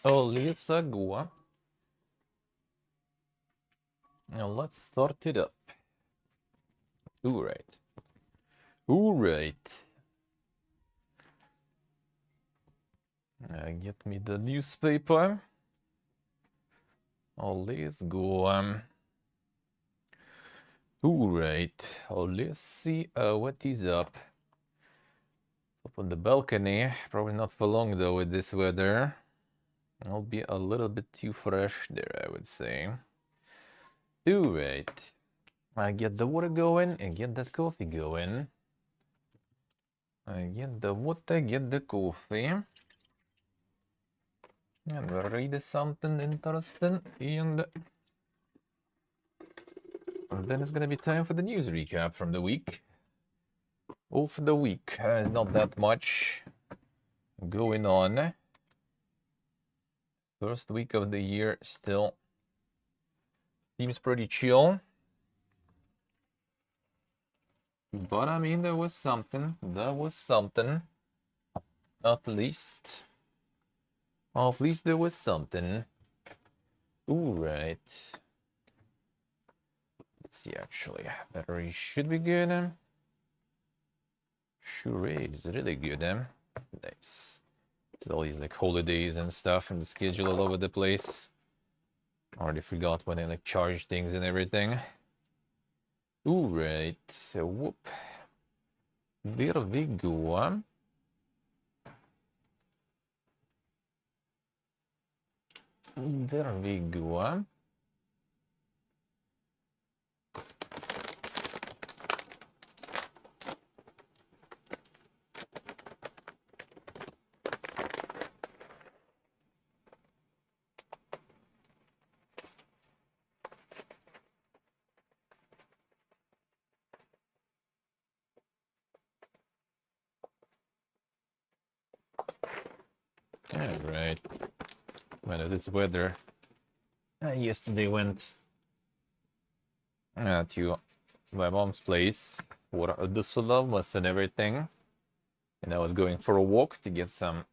Let's go. Now let's start it up. Alright. Alright. Get me the newspaper. Let's go. Alright. Let's see what is up. Up on the balcony. Probably not for long though with this weather. I'll be a little bit too fresh there, I would say. Alright. I get the water going and get that coffee going. I get the water, get the coffee. And we'll read something interesting, and then it's gonna be time for the news recap from the week. Of the week, not that much going on. First week of the year still seems pretty chill. But I mean, there was something. At least there was something. Alright. Let's see, actually. Battery should be good. Sure is really good. Nice. It's all these like holidays and stuff and the schedule all over the place. Already forgot when I like charge things and everything. Alright. So whoop. There we go. There we go. Alright. Well, this weather. Yesterday went to my mom's place for the Solamas and everything. And I was going for a walk to get some,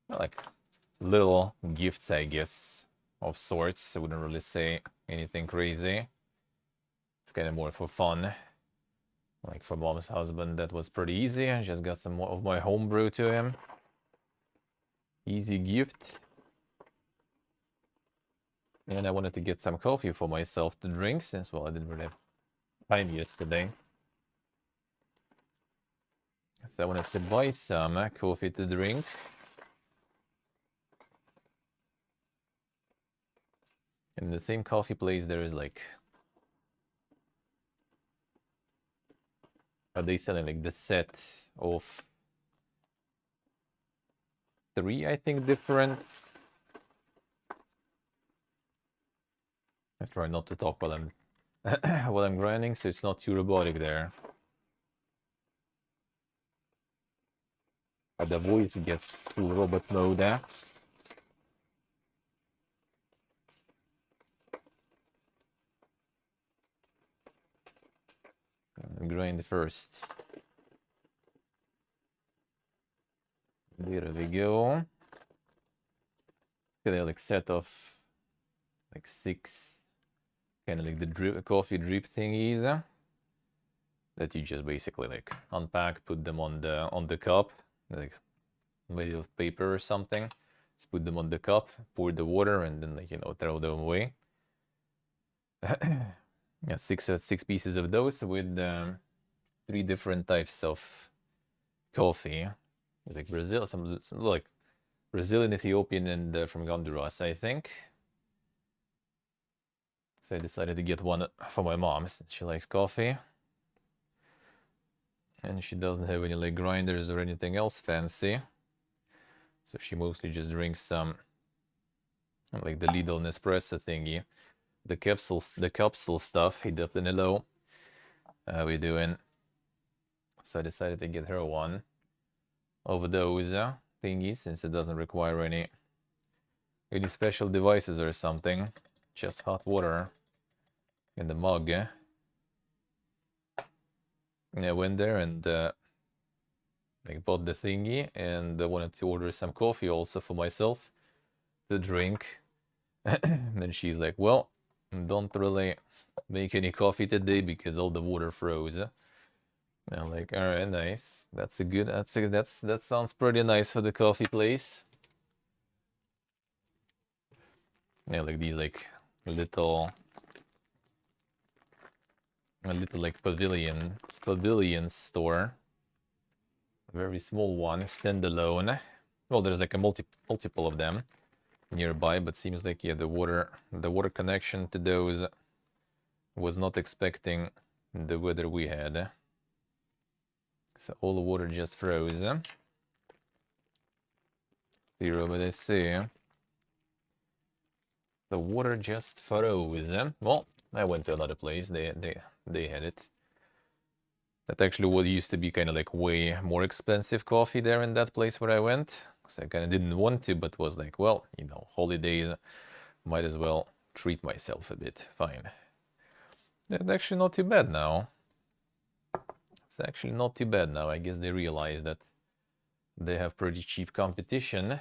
like, little gifts, I guess, of sorts. I wouldn't really say anything crazy. It's kind of more for fun. Like for mom's husband, that was pretty easy. I just got some more of my homebrew to him. Easy gift. And I wanted to get some coffee for myself to drink, since, well, I didn't really have time yesterday. So I wanted to buy some coffee to drink. In the same coffee place, there is like... Are they selling like the set of 3, I think, different... I try not to talk while I'm while I'm grinding, so it's not too robotic there. But the voice gets full robot mode there. Grind first. There we go. Got a like set of like 6 kind of like the drip, coffee drip thingies that you just basically like unpack, put them on the cup, like made of paper or something. Just put them on the cup, pour the water, and then like, you know, throw them away. Yeah, 6 pieces of those with 3 different types of coffee, like Brazil, some like Brazilian, Ethiopian, and from Honduras, I think. So I decided to get one for my mom since she likes coffee. And she doesn't have any like grinders or anything else fancy. So she mostly just drinks some like the Lidl Nespresso thingy. The capsule stuff, he dipped in a low. We're doing. So I decided to get her one of those thingies since it doesn't require any special devices or something. Just hot water in the mug. And I went there and like bought the thingy, and I wanted to order some coffee also for myself. the drink. And then she's like, well, don't really make any coffee today because all the water froze. And I'm like, all right, nice. That sounds pretty nice for the coffee place. Yeah, like these like little like pavilion store. A very small one, standalone. Well, there's like a multiple of them nearby, but seems like, yeah, the water connection to those was not expecting the weather we had. So all the water just froze. 0, but I see. The water just froze. Well, I went to another place. They had it. That actually what used to be kind of like way more expensive coffee there in that place where I went. So I kind of didn't want to, but was like, well, you know, holidays, might as well treat myself a bit. Fine. It's actually not too bad now. It's actually not too bad now. I guess they realize that they have pretty cheap competition.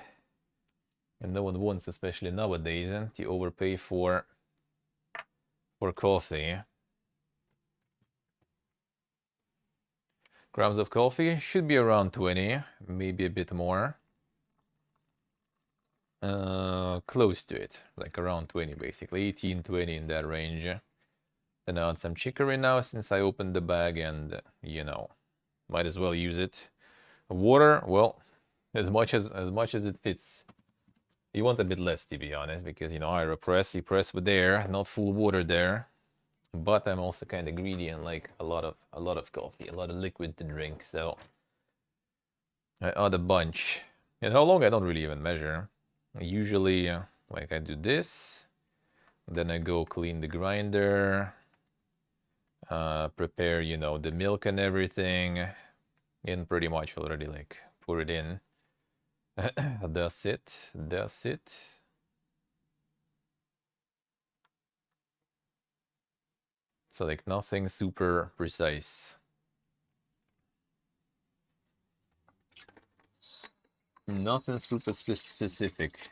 And no one wants, especially nowadays, to overpay for coffee. Grams of coffee should be around 20, maybe a bit more. Close to it, like around 20 basically, 18, 20 in that range. Then I add some chicory now since I opened the bag and, you know, might as well use it. Water, well, as much as it fits. You want a bit less, to be honest, because, you know, you press with air, not full water there. But I'm also kind of greedy and like a lot of coffee, a lot of liquid to drink, so I add a bunch. And how long I don't really even measure. Usually, like I do this, then I go clean the grinder, prepare, you know, the milk and everything, and pretty much already like pour it in. That's it. So like nothing super precise. Nothing super specific.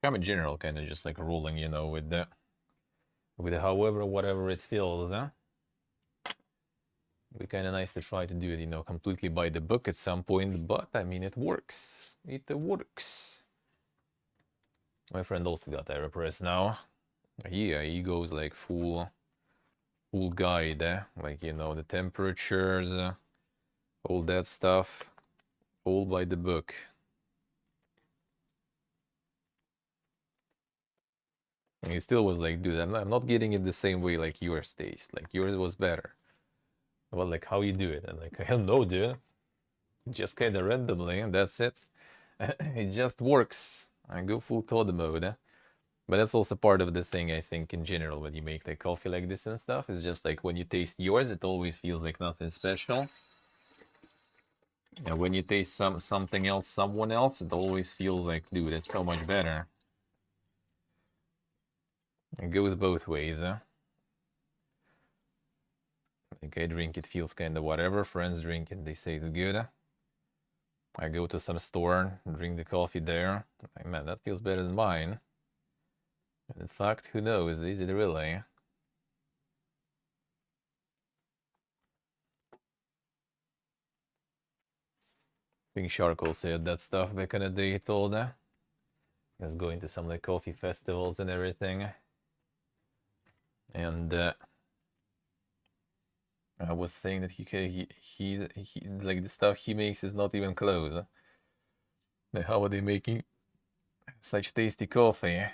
I'm in general kind of just like rolling, you know, with however, whatever it feels, huh? It'd be kind of nice to try to do it, you know, completely by the book at some point, but I mean, it works. It works. My friend also got AeroPress now. Yeah, he goes like full guide, like, you know, the temperatures, all that stuff, all by the book. And he still was like, dude, I'm not getting it the same way like yours taste. Like yours was better. Well, like how you do it? And like, hell no, dude. Just kind of randomly, and that's it. It just works. I go full toad mode. But that's also part of the thing, I think, in general, when you make like coffee like this and stuff. It's just like when you taste yours, it always feels like nothing special. And when you taste something else, someone else, it always feels like, dude, it's so much better. It goes both ways. I think I drink it, feels kind of whatever. Friends drink it, they say it's good. I go to some store, drink the coffee there. Like, man, that feels better than mine. And in fact, who knows? Is it really? I think Charcoal said that stuff back in the day, he told her. He was going to some like coffee festivals and everything. And I was saying that he like the stuff he makes is not even close. Like, how are they making such tasty coffee?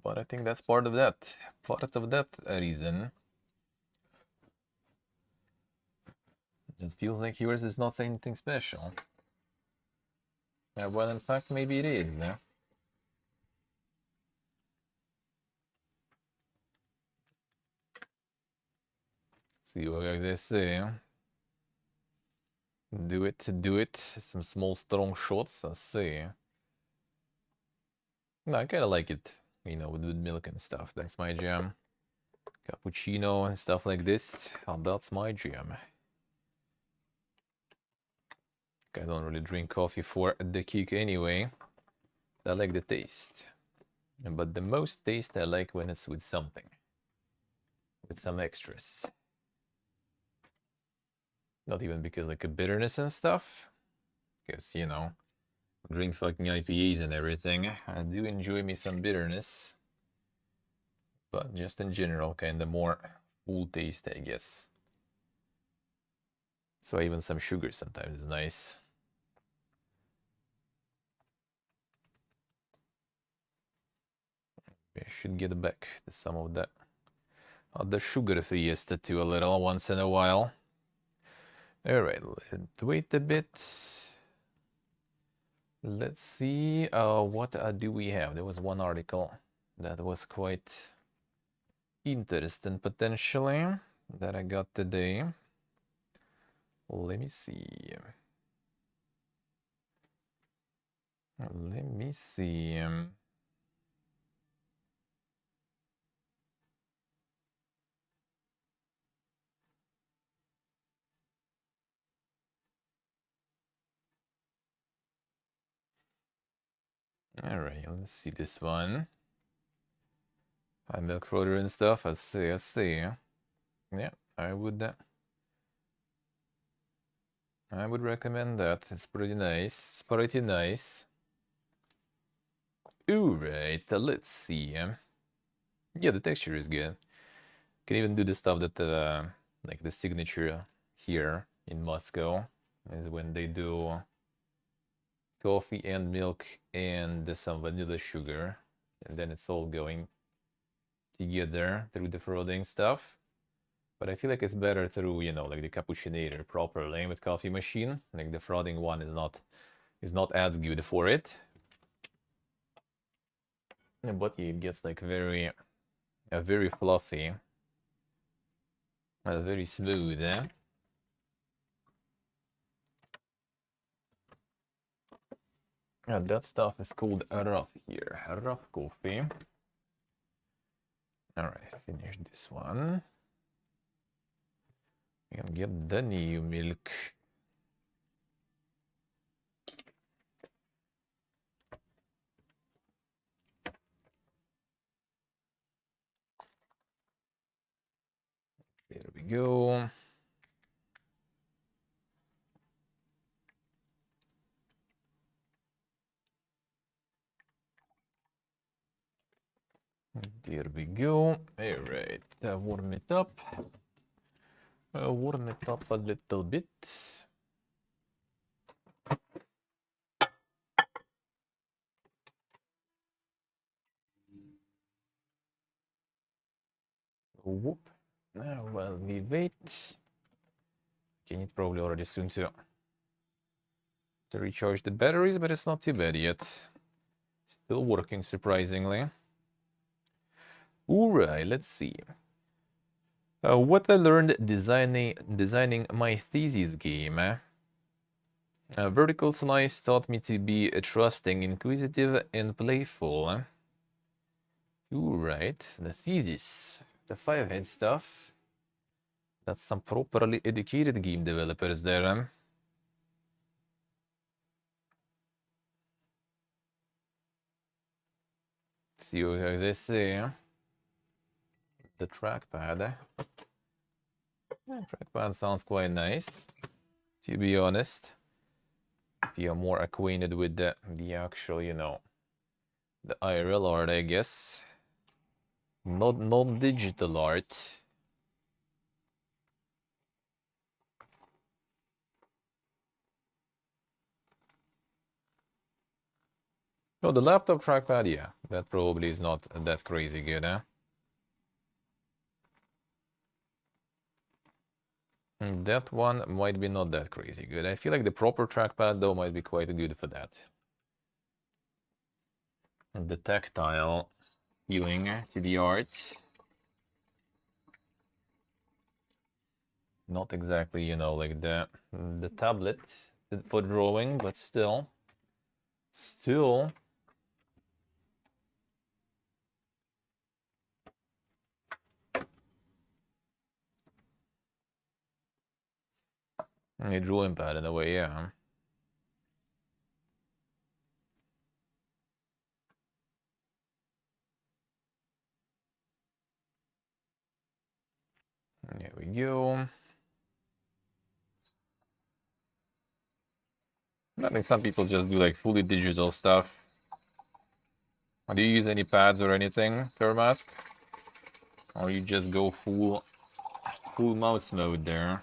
But I think that's part of that reason. It feels like yours is not anything special. Well, in fact, maybe it is. See what they say. Do it. Some small, strong shots. I see. No, I kind of like it, you know, with milk and stuff. That's my jam. Cappuccino and stuff like this. Oh, that's my jam. I don't really drink coffee for the kick anyway. I like the taste. But the most taste I like when it's with something. With some extras. Not even because like a bitterness and stuff. Because, you know, drink fucking IPAs and everything. I do enjoy me some bitterness. But just in general, kind of more full taste, I guess. So even some sugar sometimes is nice. I should get back to some of that the sugar fiesta too a little once in a while. Alright, let's wait a bit. Let's see, what do we have? There was one article that was quite interesting potentially that I got today. Let me see. Let me see. Alright, let's see this one. Milk froder and stuff. I see. Yeah, I would recommend that. It's pretty nice. Alright, let's see. Yeah, the texture is good. Can even do the stuff that like the signature here in Moscow is when they do coffee and milk and some vanilla sugar, and then it's all going together through the frothing stuff. But I feel like it's better through, you know, like the cappuccinator properly with coffee machine. Like the frothing one is not as good for it. But it gets like very fluffy, very smooth. That stuff is called rough here, rough coffee. All right, finish this one. And get the new milk. There we go. There we go. All right, warm it up. Warm it up a little bit. Whoop. Now, while we wait, okay, need probably already soon to recharge the batteries, but it's not too bad yet. Still working surprisingly. Alright, let's see. What I learned designing my thesis game. Vertical slice taught me to be trusting, inquisitive, and playful. Alright, the thesis. The 5-head stuff. That's some properly educated game developers there. See what they say. The trackpad. Yeah, trackpad sounds quite nice, to be honest. If you're more acquainted with the actual, you know, the IRL art, I guess. Not digital art. No, the laptop trackpad, yeah, that probably is not that crazy good, huh? That one might be not that crazy good. I feel like the proper trackpad, though, might be quite good for that. And the tactile feeling to the art. Not exactly, you know, like the tablet for drawing, but still. A drawing pad in a way, yeah. we go. I think some people just do like fully digital stuff. Do you use any pads or anything, Mask? Or you just go full mouse mode there?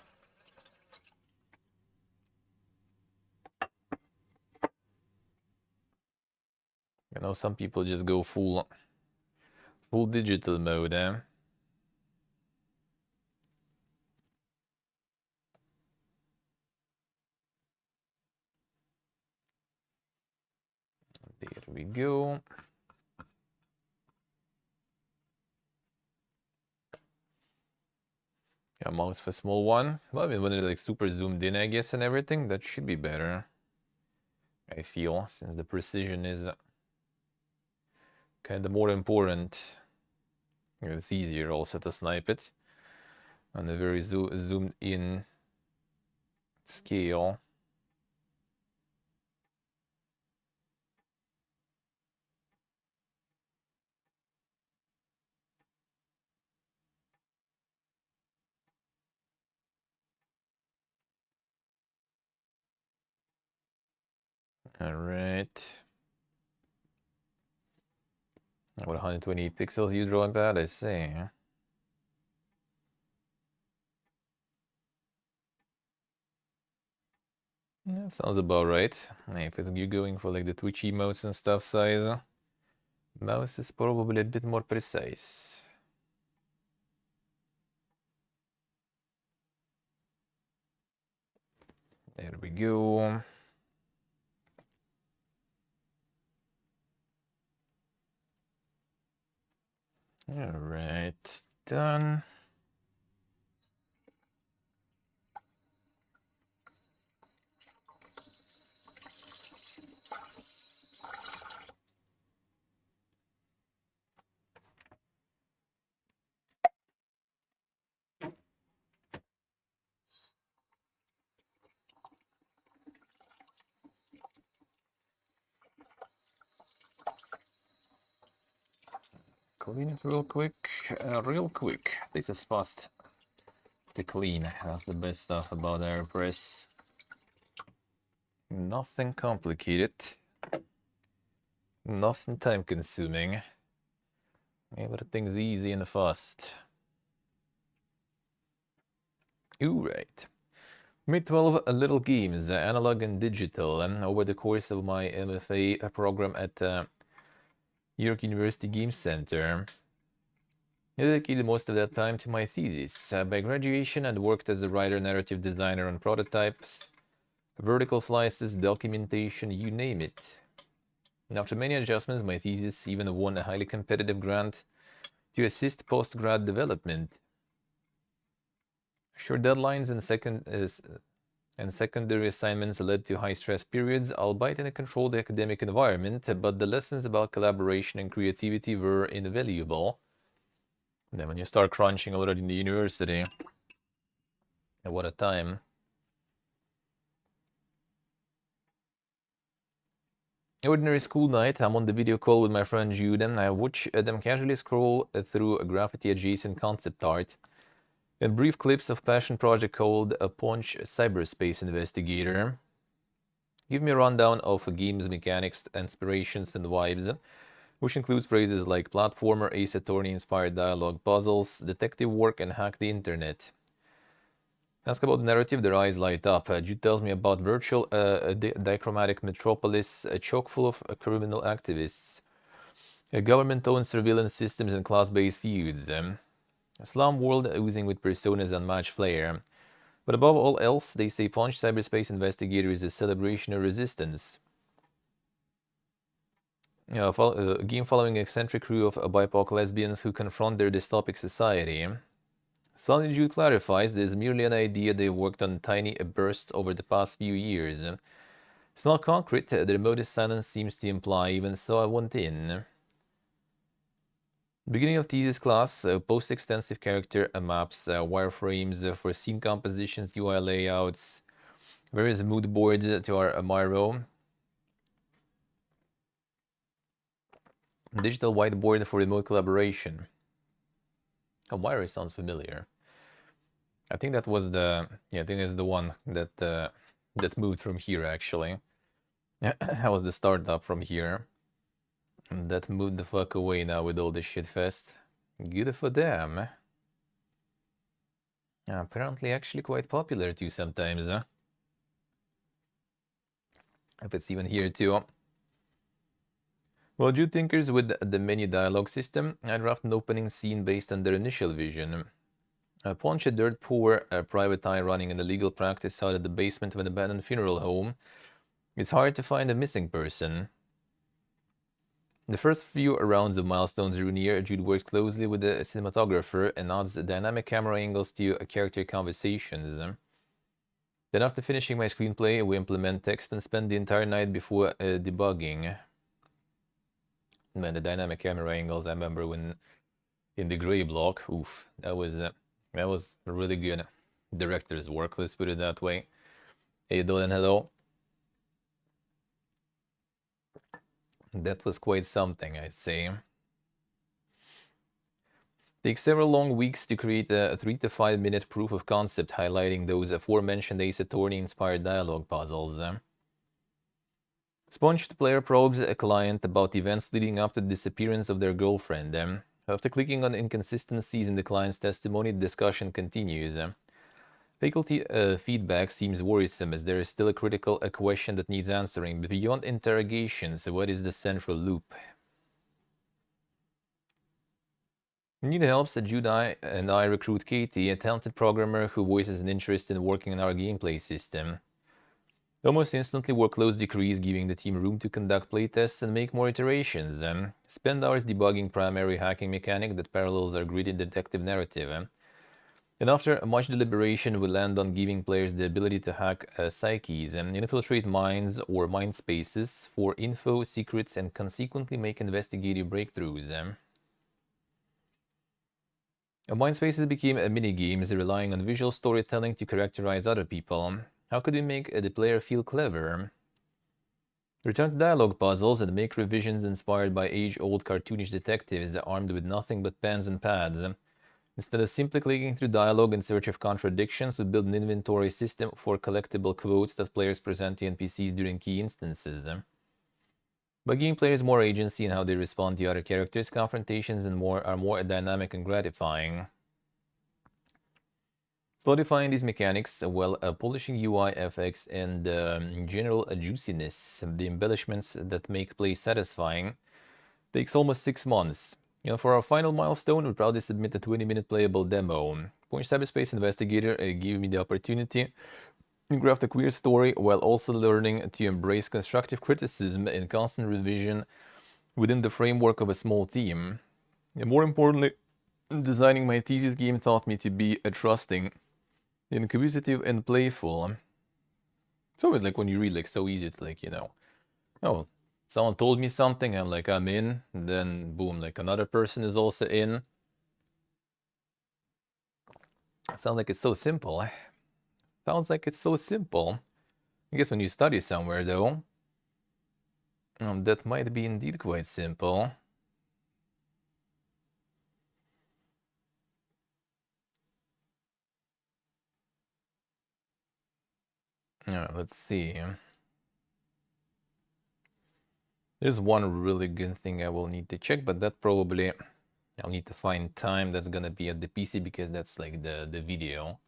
You know, some people just go full digital mode, eh? There we go. Yeah, mouse for small one. Well, I mean, when it's like super zoomed in, I guess, and everything, that should be better. I feel, since the precision is kind of more important. It's easier also to snipe it on a very zoomed in scale. All right. What 120 pixels you drawing pad? I see. That sounds about right. If you're going for like the Twitch emotes and stuff size, mouse is probably a bit more precise. There we go. All right, done. Clean it real quick, This is fast to clean. That's the best stuff about AirPress. Nothing complicated. Nothing time consuming. Everything's easy and fast. Right. Made 12 little games, analog and digital, over the course of my MFA program at York University Games Center. I dedicated most of that time to my thesis. By graduation, I'd worked as a writer, narrative designer on prototypes, vertical slices, documentation, you name it. And after many adjustments, my thesis even won a highly competitive grant to assist post-grad development. Short deadlines and secondary assignments led to high-stress periods, albeit in a controlled academic environment, but the lessons about collaboration and creativity were invaluable. And then when you start crunching already in the university, what a time. Ordinary school night, I'm on the video call with my friend Jude, and I watch them casually scroll through a graffiti-adjacent concept art and brief clips of passion project called a Punch Cyberspace Investigator. Give me a rundown of game's mechanics, inspirations, and vibes, which includes phrases like platformer, Ace Attorney-inspired dialogue, puzzles, detective work, and hack the internet. Ask about the narrative, their eyes light up. Jude tells me about virtual dichromatic metropolis chock full of criminal activists, government-owned surveillance systems, and class-based feuds. A slum world oozing with personas and match flair. But above all else, they say Punch Cyberspace Investigator is a celebration of resistance. A game following an eccentric crew of BIPOC lesbians who confront their dystopic society. Suddenly Jude clarifies this is merely an idea they've worked on tiny bursts over the past few years. It's not concrete, their modest silence seems to imply, even so I want in. Beginning of thesis class, post extensive character maps, wireframes for scene compositions, UI layouts, various mood boards to our Miro, digital whiteboard for remote collaboration. Oh, Miro sounds familiar. I think that was the... Yeah, I think it's the one that that moved from here, actually. That was the startup from here. That moved the fuck away now with all this shit fest. Good for them. Apparently actually quite popular too sometimes, huh? If it's even here too. Well, due thinkers with the menu dialogue system, I draft an opening scene based on their initial vision. Punch a dirt poor private eye running an illegal practice out of the basement of an abandoned funeral home. It's hard to find a missing person. The first few rounds of Milestones Runier, Jude worked closely with the cinematographer and adds dynamic camera angles to character conversations. Then after finishing my screenplay, we implement text and spend the entire night before debugging. Man, the dynamic camera angles, I remember when in the gray block, oof, that was really good director's work, let's put it that way. Hey Dolan, hello. That was quite something, I'd say. Takes several long weeks to create a 3 to 5 minute proof of concept highlighting those aforementioned Ace Attorney inspired dialogue puzzles. Sponge, the player probes a client about events leading up to the disappearance of their girlfriend. After clicking on inconsistencies in the client's testimony, the discussion continues. Faculty feedback seems worrisome as there is still a critical question that needs answering. But beyond interrogations, what is the central loop? Need help, said Jude and I recruit Katie, a talented programmer who voices an interest in working on our gameplay system. Almost instantly, workloads decrease, giving the team room to conduct playtests and make more iterations. Spend hours debugging primary hacking mechanic that parallels our gritty detective narrative. And after much deliberation, we land on giving players the ability to hack psyches and infiltrate minds or mind spaces for info, secrets, and consequently make investigative breakthroughs. Mind spaces became mini-games relying on visual storytelling to characterize other people. How could we make the player feel clever? Return to dialogue puzzles and make revisions inspired by age-old cartoonish detectives armed with nothing but pens and pads. Instead of simply clicking through dialogue in search of contradictions, we build an inventory system for collectible quotes that players present to NPCs during key instances. By giving players more agency in how they respond to other characters, confrontations and more are more dynamic and gratifying. Solidifying these mechanics, while polishing UI, FX, and general juiciness, the embellishments that make play satisfying, takes almost 6 months. For our final milestone, we proudly submit a 20-minute playable demo. Punch Cyberspace Investigator gave me the opportunity to craft a queer story while also learning to embrace constructive criticism and constant revision within the framework of a small team. And more importantly, designing my thesis game taught me to be trusting, inquisitive, and playful. It's always like when you read, like, so easy to, like, oh, someone told me something, I'm like, I'm in, and then boom, like another person is also in. It sounds like it's so simple. Sounds like it's so simple. I guess when you study somewhere, though, that might be indeed quite simple. Let's see. There's one really good thing I will need to check, but that probably I'll need to find time that's gonna be at the PC because that's like the video.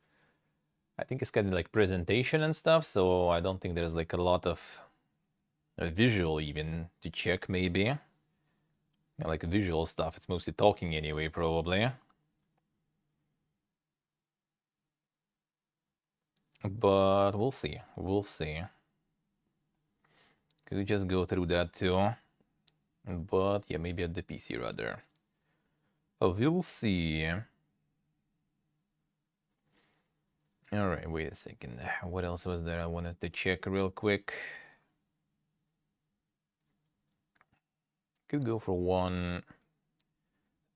I think it's kind of like presentation and stuff, so I don't think there's like a lot of visual even to check maybe. Like visual stuff, it's mostly talking anyway, probably. But we'll see, we'll see. Could we just go through that too? But yeah, maybe at the PC rather. Oh, we'll see. Alright, wait a second. What else was there I wanted to check real quick? Could go for one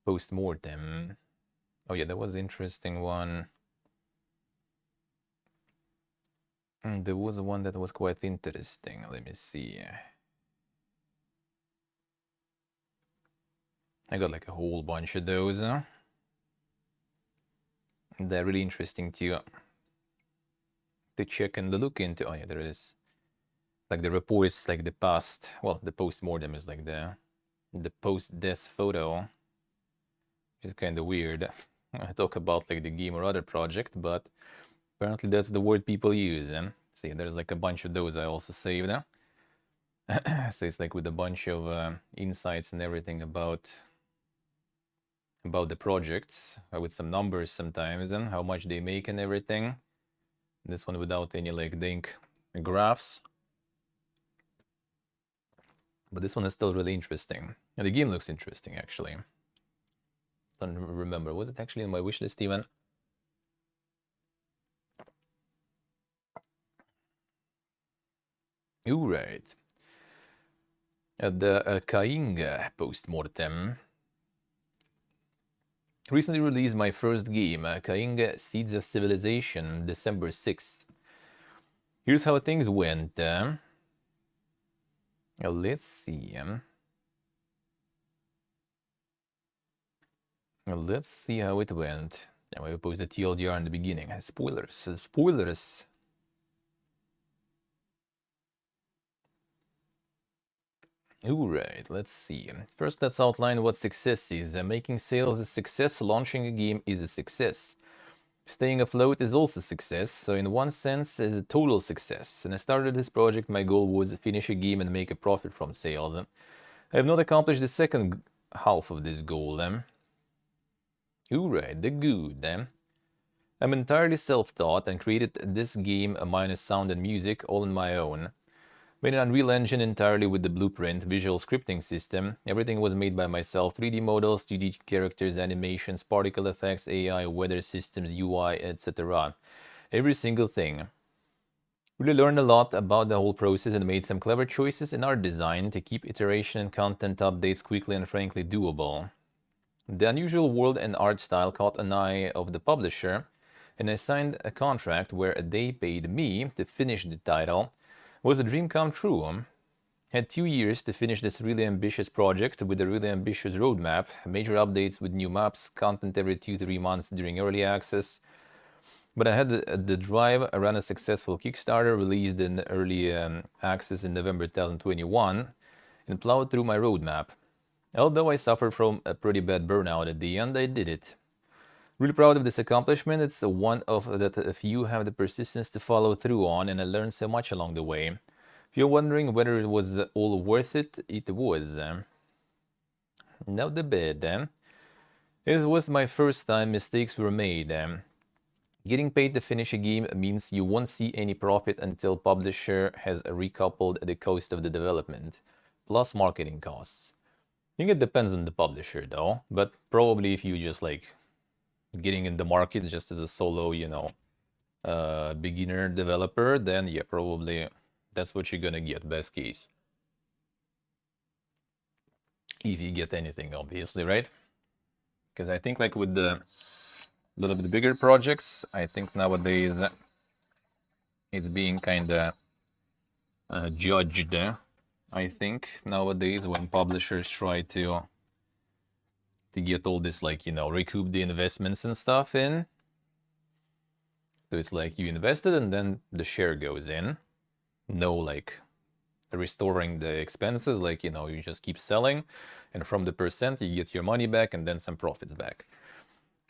post-mortem. Oh yeah, that was an interesting one. There was one that was quite interesting. Let me see. I got like a whole bunch of those. they're really interesting to check and look into. Oh yeah, there it is. Like the report is like the past. Well, the post-mortem is like the post-death photo, which is kind of weird. I talk about like the game or other project, but apparently that's the word people use. See, there's like a bunch of those I also saved. So it's like with a bunch of insights and everything about the projects, with some numbers sometimes, and how much they make and everything. This one without any like dink graphs. But this one is still really interesting. And the game looks interesting, actually. Don't remember. Was it actually in my wishlist even? All right. The Kainga post-mortem. Recently released my first game, Kainga Seeds of Civilization, December 6th. Here's how things went. Let's see. Let's see how it went. I will post the TLDR in the beginning. Spoilers. Spoilers. Alright, let's see. First, let's outline what success is. Making sales is a success. Launching a game is a success. Staying afloat is also success, so in one sense, it's a total success. When I started this project, my goal was to finish a game and make a profit from sales. I have not accomplished the second half of this goal. Alright, the good. I'm entirely self-taught and created this game minus sound and music all on my own. Made an Unreal Engine entirely with the blueprint, visual scripting system. Everything was made by myself. 3D models, 2D characters, animations, particle effects, AI, weather systems, UI, etc. Every single thing. Really learned a lot about the whole process and made some clever choices in art design to keep iteration and content updates quickly and frankly doable. The unusual world and art style caught an eye of the publisher, and I signed a contract where they paid me to finish the title. Was a dream come true. Had 2 years to finish this really ambitious project with a really ambitious roadmap, major updates with new maps, content every 2-3 months during early access. But I had the drive, I ran a successful Kickstarter, released in early access in November 2021, and plowed through my roadmap. Although I suffered from a pretty bad burnout at the end, I did it. Really proud of this accomplishment. It's one of that a few have the persistence to follow through on, and I learned so much along the way. If you're wondering whether it was all worth it, it was. Now the bad. This was my first time mistakes were made. Getting paid to finish a game means you won't see any profit until publisher has recoupled the cost of the development, plus marketing costs. I think it depends on the publisher though, but probably if you just like getting in the market just as a solo, beginner developer, then yeah, probably that's what you're gonna get, best case. If you get anything, obviously, right? Because I think like with the little bit bigger projects, I think nowadays it's being kind of judged. I think nowadays when publishers try to get all this like, recoup the investments and stuff in. So it's like you invested and then the share goes in. No like restoring the expenses, like, you just keep selling and from the percent you get your money back and then some profits back.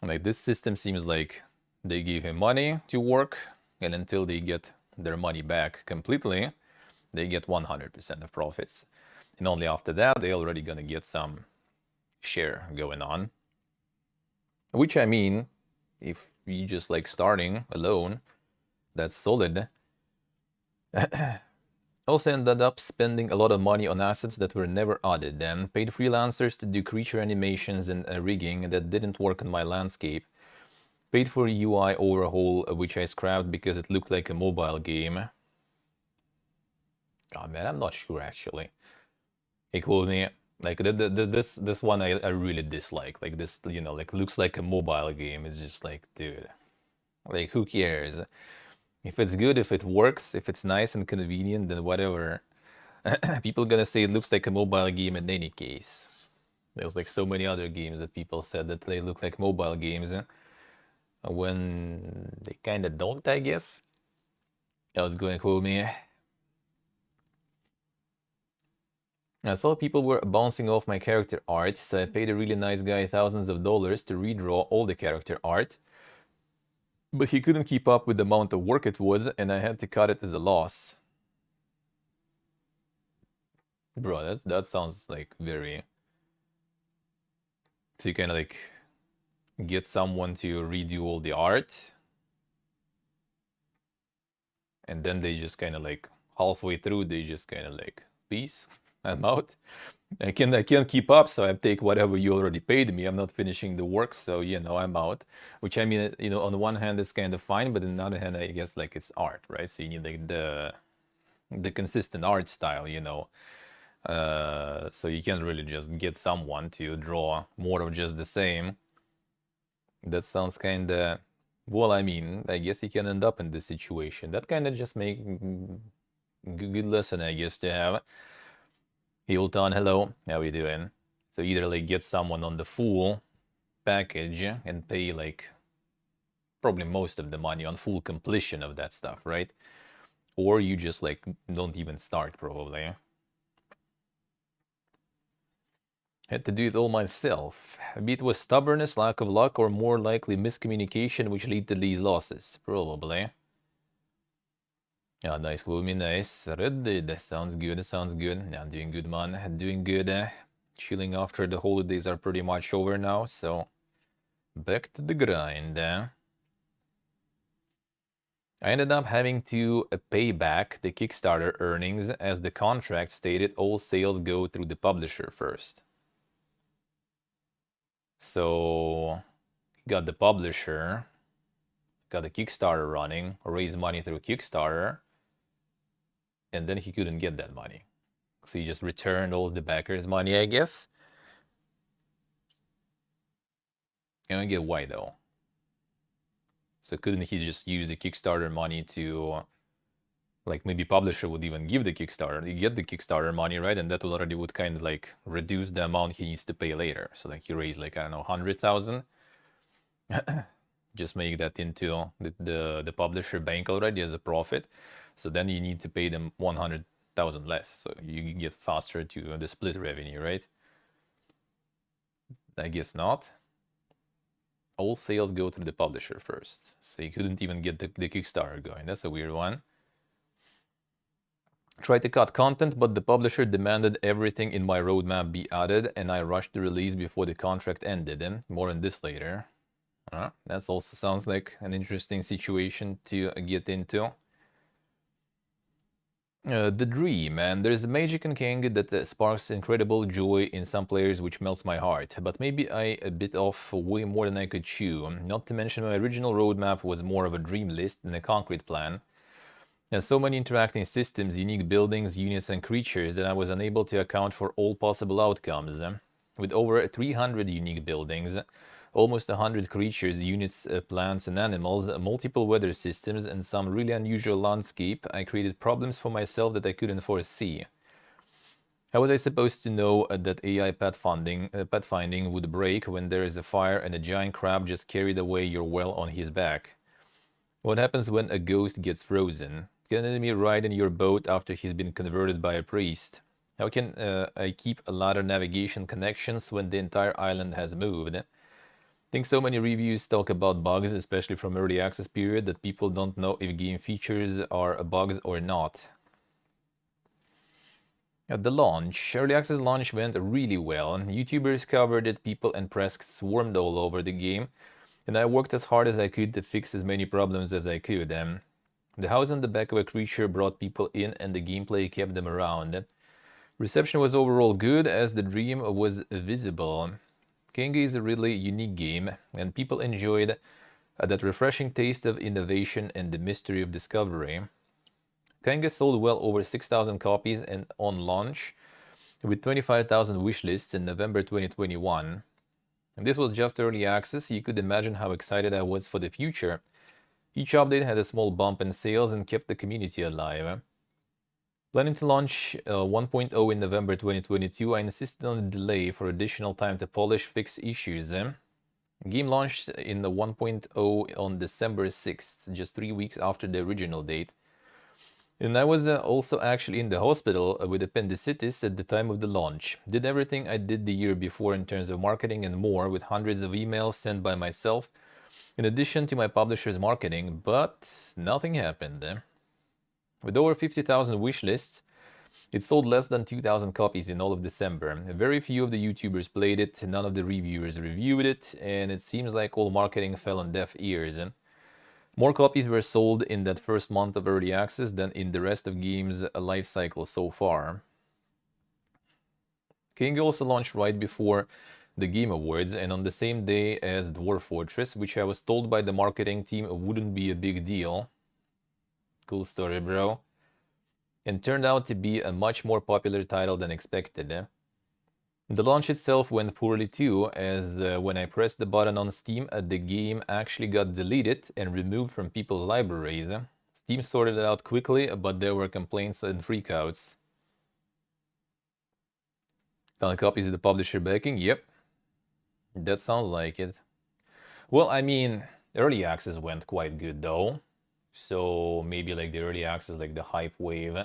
Like this system seems like they give him money to work and until they get their money back completely, they get 100% of profits. And only after that, they're already gonna get some share going on. Which I mean, if you just like starting alone, that's solid. Also ended up spending a lot of money on assets that were never added, then paid freelancers to do creature animations and rigging that didn't work on my landscape. Paid for a UI overhaul, which I scrapped because it looked like a mobile game. Oh man, I'm not sure actually. He called me like this one I really dislike. Like this, like looks like a mobile game. It's just like, dude, like who cares? If it's good, if it works, if it's nice and convenient, then whatever. People gonna say it looks like a mobile game in any case. There's like so many other games that people said that they look like mobile games. when they kind of don't, I guess. How's it going, homie? I saw people were bouncing off my character art, so I paid a really nice guy thousands of dollars to redraw all the character art. But he couldn't keep up with the amount of work it was, and I had to cut it as a loss. Bro, that sounds like very... So you kind of like get someone to redo all the art, and then they just kind of like halfway through they just kind of like, peace, I'm out. I can't keep up, so I take whatever you already paid me. I'm not finishing the work, so you know, I'm out. Which, I mean, you know, on the one hand it's kind of fine, but on the other hand, I guess like it's art, right? So you need like the consistent art style, you know. So you can't really just get someone to draw more of just the same. That sounds kind of... Well, I mean, I guess you can end up in this situation. That kind of just make good lesson, I guess, to have. Hilton, hello, how are you doing? So either like get someone on the full package and pay like probably most of the money on full completion of that stuff, right? Or you just like don't even start, probably. Had to do it all myself. Maybe it was stubbornness, lack of luck, or more likely miscommunication which lead to these losses. Probably. Yeah, nice, Woomy, nice. Red, sounds good, sounds good. Yeah, I'm doing good, man. Doing good. Chilling after the holidays are pretty much over now, so back to the grind. I ended up having to pay back the Kickstarter earnings, as the contract stated all sales go through the publisher first. So, got the publisher, got the Kickstarter running, raised money through Kickstarter, and then he couldn't get that money. So he just returned all the backers' money, I guess. I don't get why, though. So couldn't he just use the Kickstarter money to, like, maybe publisher would even give the Kickstarter, you get the Kickstarter money, right? And that already would kind of like reduce the amount he needs to pay later. So like he raised like, I don't know, 100,000. Just make that into the publisher bank already as a profit. So then you need to pay them 100,000 less. So you get faster to the split revenue, right? I guess not. All sales go through the publisher first. So you couldn't even get the Kickstarter going. That's a weird one. Tried to cut content, but the publisher demanded everything in my roadmap be added, and I rushed the release before the contract ended. More on this later. That also sounds like an interesting situation to get into. The dream, and there's a magic in King that sparks incredible joy in some players, which melts my heart. But maybe I bit off way more than I could chew. Not to mention my original roadmap was more of a dream list than a concrete plan. And so many interacting systems, unique buildings, units and creatures that I was unable to account for all possible outcomes. With over 300 unique buildings, almost 100 creatures, units, plants and animals, multiple weather systems and some really unusual landscape, I created problems for myself that I couldn't foresee. How was I supposed to know that AI pathfinding would break when there is a fire and a giant crab just carried away your well on his back? What happens when a ghost gets frozen? Can an enemy ride in your boat after he's been converted by a priest? How can I keep a ladder navigation connections when the entire island has moved? I think so many reviews talk about bugs, especially from early access period, that people don't know if game features are bugs or not. At the launch, early access launch went really well. YouTubers covered it, people and press swarmed all over the game, and I worked as hard as I could to fix as many problems as I could. The house on the back of a creature brought people in and the gameplay kept them around. Reception was overall good as the dream was visible. Kenga is a really unique game and people enjoyed that refreshing taste of innovation and the mystery of discovery. Kenga sold well over 6,000 copies and on launch with 25,000 wishlists in November 2021. And this was just early access, you could imagine how excited I was for the future. Each update had a small bump in sales and kept the community alive. Planning to launch 1.0 in November 2022, I insisted on a delay for additional time to polish, fix issues. Game launched in the 1.0 on December 6th, just 3 weeks after the original date. And I was also actually in the hospital with appendicitis at the time of the launch. Did everything I did the year before in terms of marketing and more, with hundreds of emails sent by myself, in addition to my publisher's marketing, but nothing happened. With over 50,000 wish lists, it sold less than 2,000 copies in all of December. Very few of the YouTubers played it, none of the reviewers reviewed it, and it seems like all marketing fell on deaf ears. More copies were sold in that first month of early access than in the rest of game's life cycle so far. King also launched right before the Game Awards and on the same day as Dwarf Fortress, which I was told by the marketing team wouldn't be a big deal. Cool story, bro. And turned out to be a much more popular title than expected. The launch itself went poorly too, as when I pressed the button on Steam, the game actually got deleted and removed from people's libraries. Steam sorted it out quickly, but there were complaints and freakouts. 10 copies of the publisher backing? Yep. That sounds like it. Well, I mean, early access went quite good though. So maybe like the early access, like the hype wave,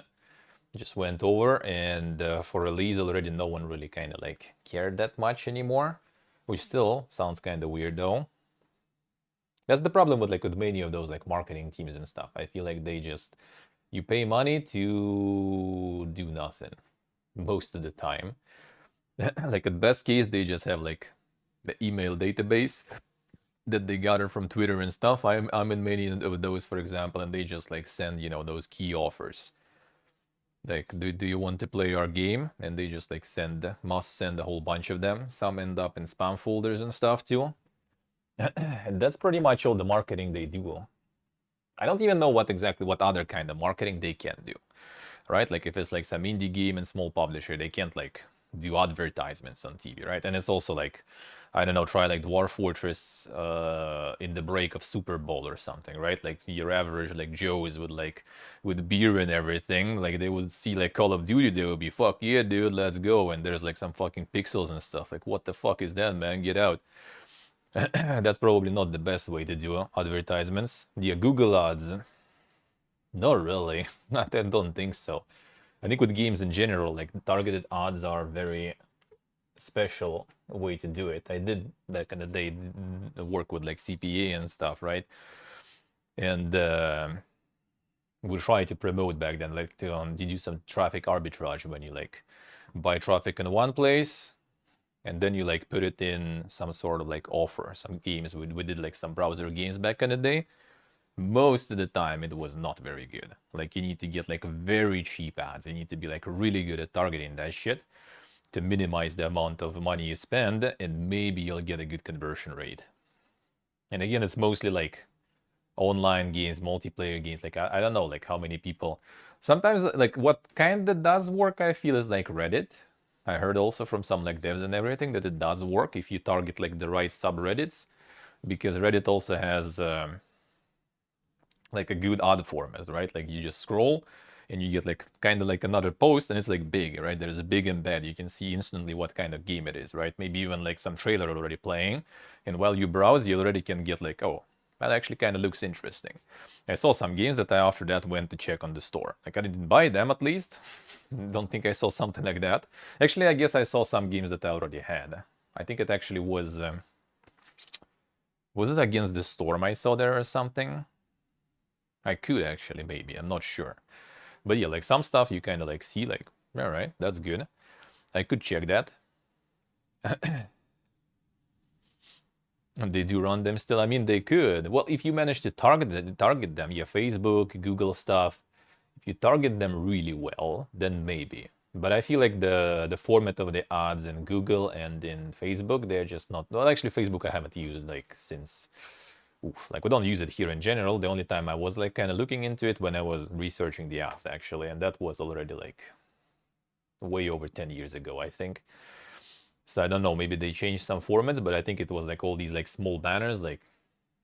just went over, and for release already no one really kind of like cared that much anymore, which still sounds kind of weird though. That's the problem with many of those like marketing teams and stuff. I feel like they just, you pay money to do nothing most of the time. Like at best case they just have like the email database that they gather from Twitter and stuff. I'm in many of those, for example, and they just like send, you know, those key offers. Like, do you want to play our game? And they just like must send a whole bunch of them. Some end up in spam folders and stuff too. And that's pretty much all the marketing they do. I don't even know what other kind of marketing they can do, right? Like if it's like some indie game and small publisher, they can't like do advertisements on TV, right? And it's also like, I don't know, try like Dwarf Fortress in the break of Super Bowl or something, right? Like your average like Joes with beer and everything, like they would see like Call of Duty, they would be, fuck yeah, dude, let's go. And there's like some fucking pixels and stuff. Like, what the fuck is that, man? Get out. That's probably not the best way to do advertisements. Yeah, Google ads. Not really. I don't think so. I think with games in general, like targeted ads are very special way to do it. I did back in the day work with like CPA and stuff, right? And we tried to promote back then, like to do some traffic arbitrage when you like buy traffic in one place and then you like put it in some sort of like offer. Some games we did like some browser games back in the day. Most of the time it was not very good. Like you need to get like very cheap ads. You need to be like really good at targeting that shit to minimize the amount of money you spend, and maybe you'll get a good conversion rate. And again, it's mostly like online games, multiplayer games. Like I don't know like how many people. Sometimes like what kind of does work, I feel, is like Reddit. I heard also from some like devs and everything that it does work if you target like the right subreddits, because Reddit also has like a good ad format, right? Like you just scroll and you get like kind of like another post and it's like big, right? There's a big embed. You can see instantly what kind of game it is, right? Maybe even like some trailer already playing. And while you browse, you already can get like, oh, that actually kind of looks interesting. I saw some games that I after that went to check on the store. Like I didn't buy them at least. Don't think I saw something like that. Actually, I guess I saw some games that I already had. I think it actually was it Against the Storm I saw there or something? I could actually, maybe, I'm not sure. But yeah, like some stuff you kind of like see like, all right, that's good. I could check that. And they do run them still. I mean, they could. Well, if you manage to target them, yeah, Facebook, Google stuff. If you target them really well, then maybe. But I feel like the format of the ads in Google and in Facebook, they're just not. Well, actually, Facebook I haven't used like since. Oof, like we don't use it here in general. The only time I was like kind of looking into it when I was researching the ads actually, and that was already like way over 10 years ago, I think. So I don't know, maybe they changed some formats, but I think it was like all these like small banners, like,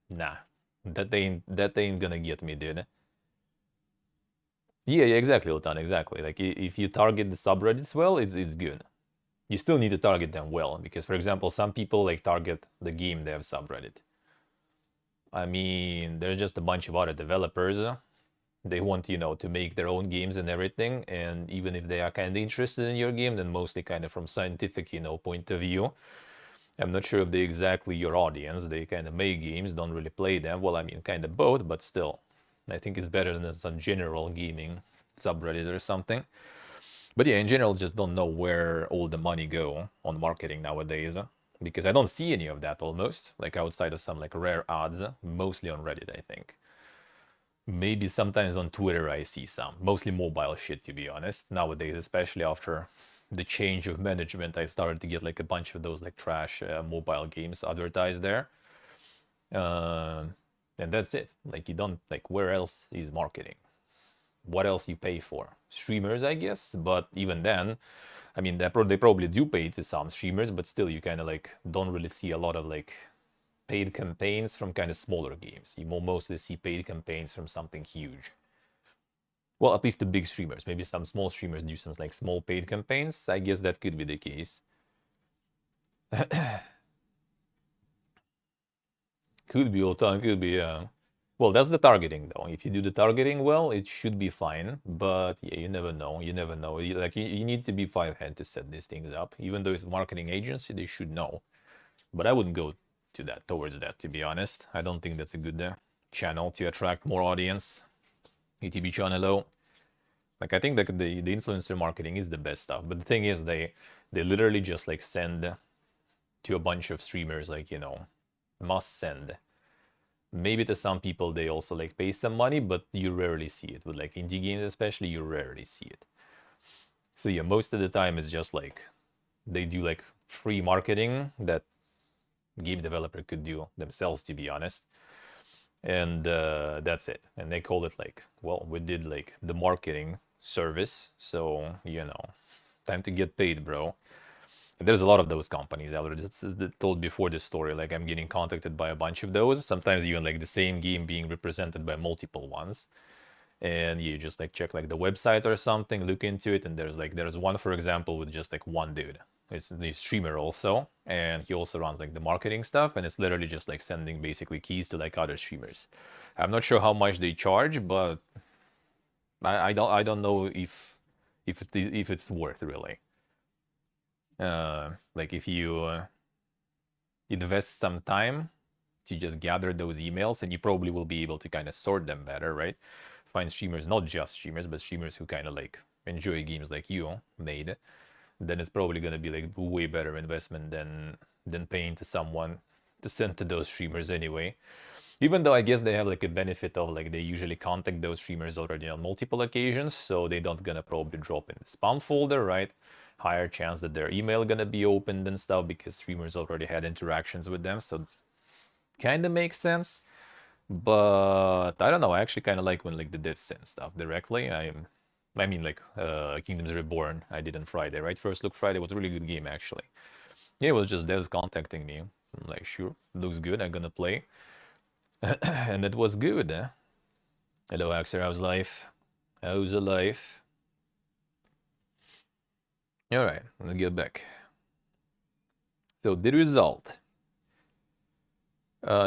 nah, that ain't gonna get me, dude. Yeah, exactly, Ultan, exactly. Like if you target the subreddits well, it's good. you still need to target them well, because for example, some people like target the game dev subreddit. I mean, there's just a bunch of other developers. They want, you know, to make their own games and everything, and even if they are kind of interested in your game, then mostly kind of from scientific, you know, point of view. I'm not sure if they're exactly your audience. They kind of make games, don't really play them. Well, I mean, kind of both, but still. I think it's better than some general gaming subreddit or something. But yeah, in general, just don't know where all the money go on marketing nowadays. Because I don't see any of that almost, like outside of some like rare ads, mostly on Reddit, I think. Maybe sometimes on Twitter I see some, mostly mobile shit, to be honest. Nowadays, especially after the change of management, I started to get like a bunch of those like trash mobile games advertised there. And that's it. Like you don't, like where else is marketing? What else you pay for? Streamers, I guess, but even then, I mean, they probably do pay to some streamers, but still you kind of like don't really see a lot of like paid campaigns from kind of smaller games. You will mostly see paid campaigns from something huge. Well, at least the big streamers. Maybe some small streamers do some like small paid campaigns. I guess that could be the case. Could be all time, could be, well, that's the targeting though. If you do the targeting well, it should be fine. But yeah, you never know. You never know. You need to be 5-head to set these things up. Even though it's a marketing agency, they should know. But I wouldn't go towards that, to be honest. I don't think that's a good channel to attract more audience. ETB channel. Like I think that the influencer marketing is the best stuff. But the thing is, they literally just like send to a bunch of streamers, like, you know, must send. Maybe to some people they also like pay some money, but you rarely see it. With like indie games especially, you rarely see it. So yeah, most of the time it's just like they do like free marketing that game developer could do themselves, to be honest. And that's it. And they call it like, well, we did like the marketing service, so you know, time to get paid, bro. And there's a lot of those companies. I already told before this story, like I'm getting contacted by a bunch of those, sometimes even like the same game being represented by multiple ones. And you just like check like the website or something, look into it, and there's one, for example, with just like one dude. It's the streamer also, and he also runs like the marketing stuff, and it's literally just like sending basically keys to like other streamers. I'm not sure how much they charge, but I don't know if it's worth really. Like if you invest some time to just gather those emails, and you probably will be able to kind of sort them better, right? Find streamers, not just streamers, but streamers who kind of like enjoy games like you made, then it's probably going to be like way better investment than paying to someone to send to those streamers anyway. Even though I guess they have like a benefit of like they usually contact those streamers already on multiple occasions, so they don't gonna probably drop in the spam folder, right? Higher chance that their email gonna be opened and stuff because streamers already had interactions with them, so kind of makes sense. But I don't know, I actually kind of like when like the devs send stuff directly. I mean like Kingdoms Reborn I did on Friday, right? First Look Friday was a really good game actually. Yeah, it was just devs contacting me. I'm like, sure, looks good, I'm gonna play. And it was good, eh? Hello Axer, how's life? How's the life? Alright, let's get back. So the result.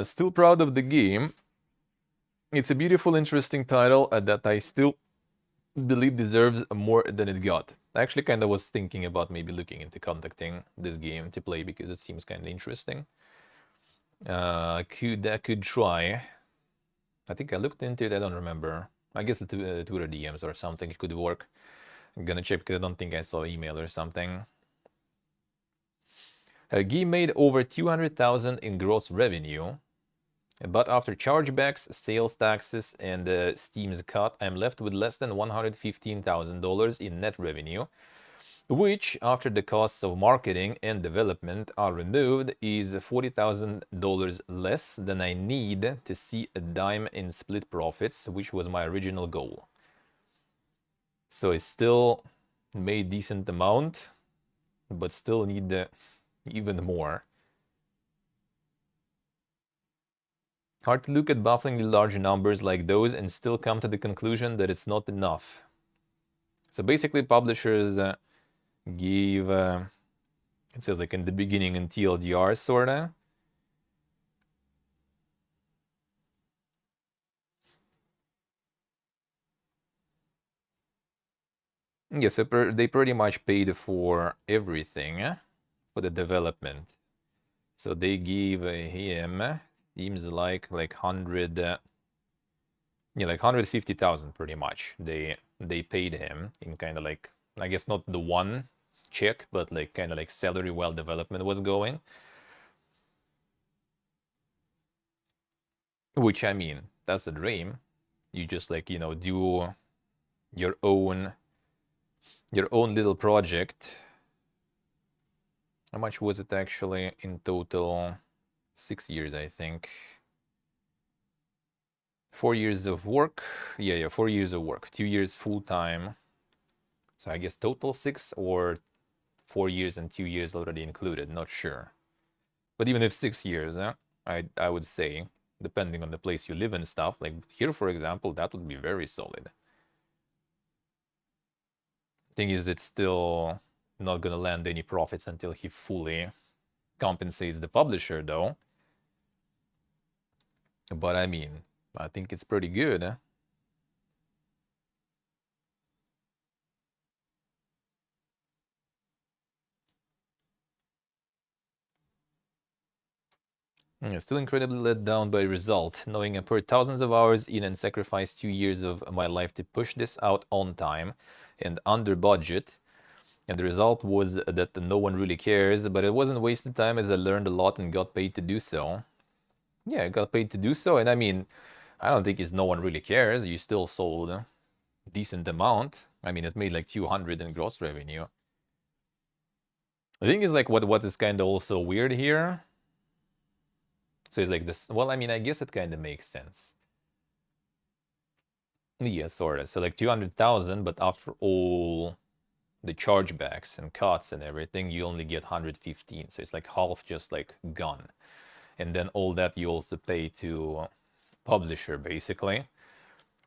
Still proud of the game. It's a beautiful, interesting title that I still believe deserves more than it got. I actually kind of was thinking about maybe looking into contacting this game to play because it seems kind of interesting. Could try. I think I looked into it, I don't remember. I guess the Twitter DMs or something could work. I'm gonna check because I don't think I saw email or something. Game made over 200,000 in gross revenue, but after chargebacks, sales taxes, and Steam's cut, I'm left with less than $115,000 in net revenue, which, after the costs of marketing and development are removed, is $40,000 less than I need to see a dime in split profits, which was my original goal. So I still made decent amount, but still need even more. Hard to look at bafflingly large numbers like those and still come to the conclusion that it's not enough. So basically publishers gave It says like in the beginning in TLDR, sorta. Yeah, so they pretty much paid for everything for the development. So they gave him, seems like 100, yeah, like 150,000 pretty much. They paid him in kind of like, I guess not the one check, but like kind of like salary while development was going. Which I mean, that's a dream. You just like, you know, do your own little project. How much was it actually in total? 6 years, I think. 4 years of work. Yeah, 4 years of work. 2 years full time. So I guess total 6, or 4 years and 2 years already included. Not sure. But even if 6 years, I would say, depending on the place you live and stuff, like here, for example, that would be very solid. Thing is, it's still not gonna land any profits until he fully compensates the publisher, though. But I mean, I think it's pretty good. Yeah, still incredibly let down by result, knowing I poured thousands of hours in and sacrificed 2 years of my life to push this out on time and under budget. And the result was that no one really cares, but it wasn't wasted time as I learned a lot and got paid to do so. Yeah, I got paid to do so, and I mean, I don't think it's no one really cares. You still sold a decent amount. I mean, it made like 200 in gross revenue. The thing is like what is kind of also weird here. So it's like this, well, I mean, I guess it kind of makes sense. Yeah, sort of. So like 200,000, but after all the chargebacks and cuts and everything, you only get 115. So it's like half just like gone. And then all that you also pay to publisher, basically.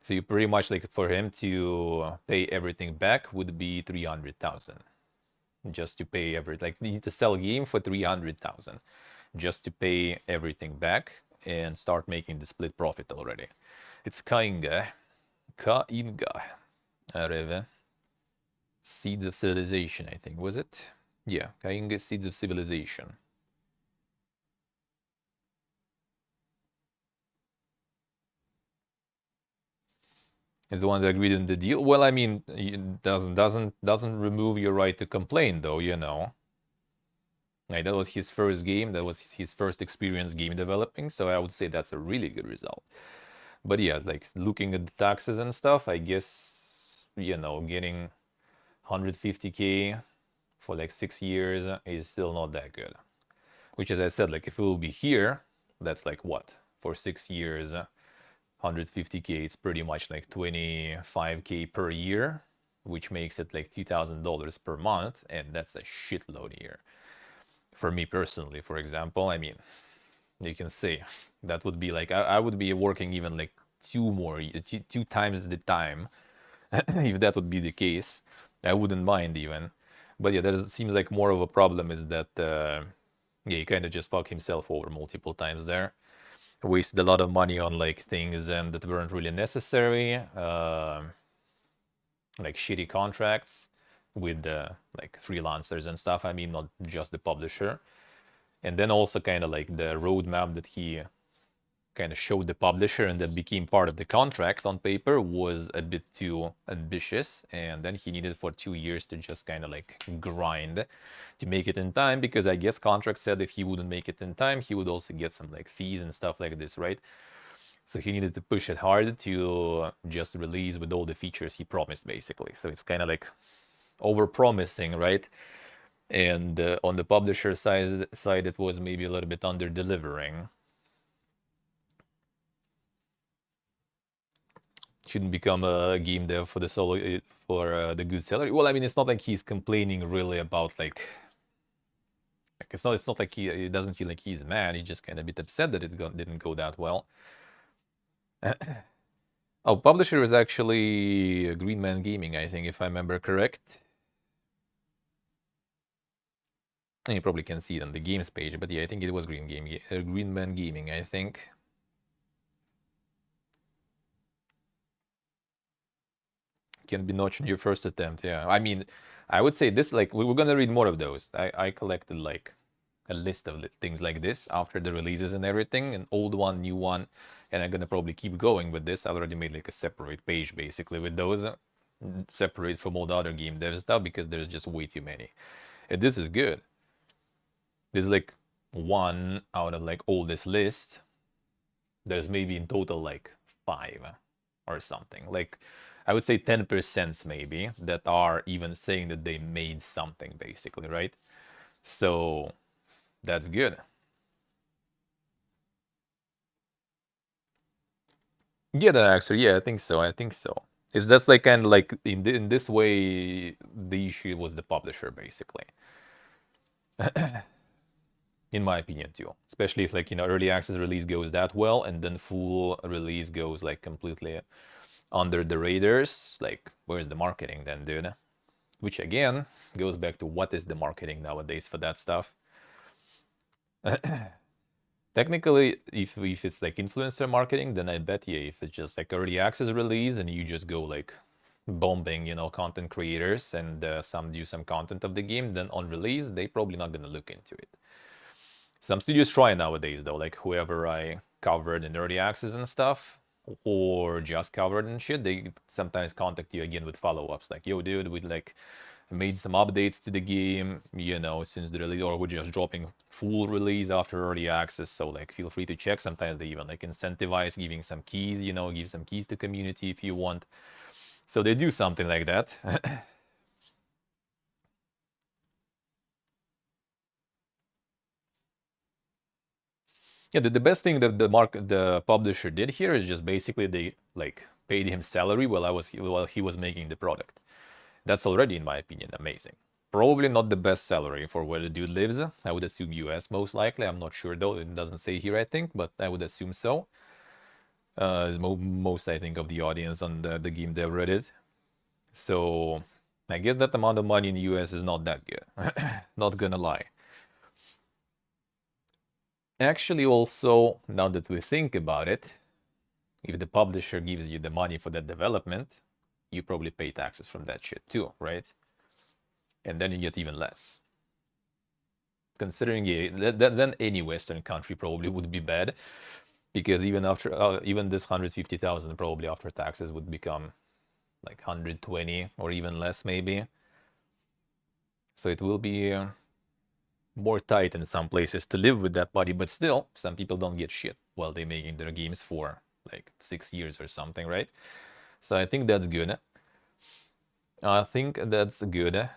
So you pretty much like for him to pay everything back would be 300,000. Just to pay everything. Like you need to sell a game for 300,000 just to pay everything back and start making the split profit already. It's Kainga. Areve. Seeds of Civilization, I think, was it? Yeah, Kainga Seeds of Civilization. Is the one that agreed in the deal. Well, I mean, it doesn't remove your right to complain, though, you know. Like that was his first game, that was his first experience game developing, so I would say that's a really good result. But yeah, like looking at the taxes and stuff, I guess, you know, getting 150K for like 6 years is still not that good. Which, as I said, like if it will be here, that's like what? For 6 years, 150K, it's pretty much like 25K per year, which makes it like $2,000 per month, and that's a shitload here. For me personally, for example, I mean, you can say that would be like, I would be working even like two times the time if that would be the case. I wouldn't mind even. But yeah, that seems like more of a problem is that, yeah, he kind of just fucked himself over multiple times there. Wasted a lot of money on like things that weren't really necessary, like shitty contracts with like freelancers and stuff. I mean, not just the publisher. And then also kind of like the roadmap that he kind of showed the publisher and that became part of the contract on paper was a bit too ambitious, and then he needed for 2 years to just kind of like grind to make it in time, because I guess contract said if he wouldn't make it in time he would also get some like fees and stuff like this, right? So he needed to push it hard to just release with all the features he promised, basically. So it's kind of like over promising, right? And on the publisher side it was maybe a little bit under delivering. Shouldn't become a game dev for the solo for the good salary. Well, I mean, it's not like he's complaining really about like it's not like he doesn't feel like he's mad. He's just kind of a bit upset that it didn't go that well. Oh, publisher is actually Green Man Gaming, I think, if I remember correct. And you probably can see it on the games page, but yeah, I think it was Green Man Gaming, I think. Can be notched in your first attempt, yeah. I mean, I would say this, like, we're gonna read more of those. I collected, like, a list of things like this after the releases and everything, an old one, new one, and I'm gonna probably keep going with this. I already made, like, a separate page, basically, with those, separate from all the other game dev stuff, because there's just way too many. And this is good. This is, like, one out of, like, all this list. There's maybe in total, like, 5 or something. Like, I would say 10% maybe that are even saying that they made something, basically, right? So that's good. Yeah, that actually, yeah, I think so. I think so. Is that's like kind of like in this way, the issue was the publisher, basically. In my opinion, too. Especially if, like, early access release goes that well, and then full release goes, like, completely under the radars. Like, where's the marketing then, dude? Which again goes back to what is the marketing nowadays for that stuff. Technically, if it's like influencer marketing, then I bet you if it's just like early access release and you just go like bombing, content creators and do some content of the game, then on release, they probably not gonna look into it. Some studios try nowadays though, like whoever I covered in early access and stuff, or just covered and shit, they sometimes contact you again with follow-ups, like, yo, dude, we like made some updates to the game, since the release, or we're just dropping full release after early access, so like feel free to check. Sometimes they even like incentivize giving some keys, give some keys to community if you want. So they do something like that. Yeah, the best thing that the publisher did here is just basically they like paid him salary while he was making the product. That's already, in my opinion, amazing. Probably not the best salary for where the dude lives. I would assume US most likely. I'm not sure though. It doesn't say here, I think, but I would assume so. Is most, I think, of the audience on the game dev Reddit. So I guess that amount of money in the US is not that good. Not gonna lie. Actually, also, now that we think about it, if the publisher gives you the money for that development, you probably pay taxes from that shit too, right? And then you get even less. Considering then any Western country probably would be bad, because even after even this 150,000 probably after taxes would become like 120 or even less maybe. So it will be more tight in some places to live with that money, but still, some people don't get shit while they're making their games for like 6 years or something, right? So I think that's good. I think that's good.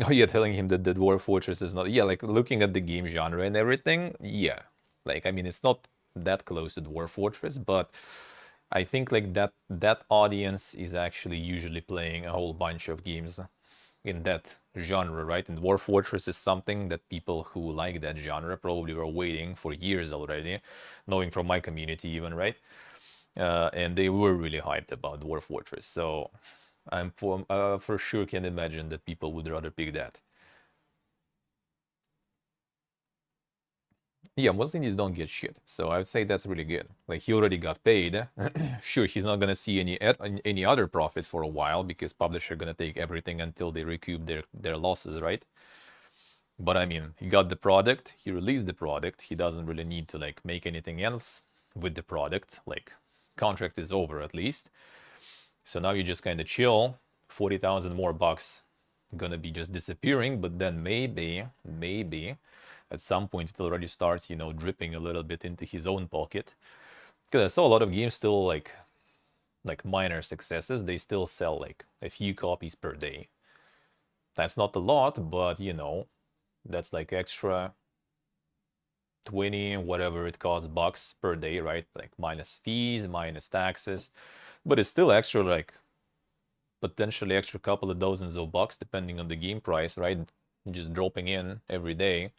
Oh, you're telling him that the Dwarf Fortress is not... Yeah, like, looking at the game genre and everything, yeah. Like, I mean, it's not that close to Dwarf Fortress, but I think, like, that audience is actually usually playing a whole bunch of games in that genre, right? And Dwarf Fortress is something that people who like that genre probably were waiting for years already, knowing from my community even, right? And they were really hyped about Dwarf Fortress, so I'm for sure can imagine that people would rather pick that. Yeah, most indies don't get shit, so I would say that's really good. Like, he already got paid. Sure, he's not gonna see any other profit for a while, because publisher gonna take everything until they recoup their losses, right? But I mean, he got the product, he released the product, he doesn't really need to like make anything else with the product. Like, contract is over at least. So now you just kind of chill. 40,000 more bucks gonna be just disappearing, but then maybe at some point it already starts, dripping a little bit into his own pocket. Because I saw a lot of games still like minor successes. They still sell like a few copies per day. That's not a lot, but that's like extra 20, whatever it costs, bucks per day, right? Like minus fees, minus taxes, but it's still extra, like potentially extra couple of dozens of bucks depending on the game price, right? Just dropping in every day.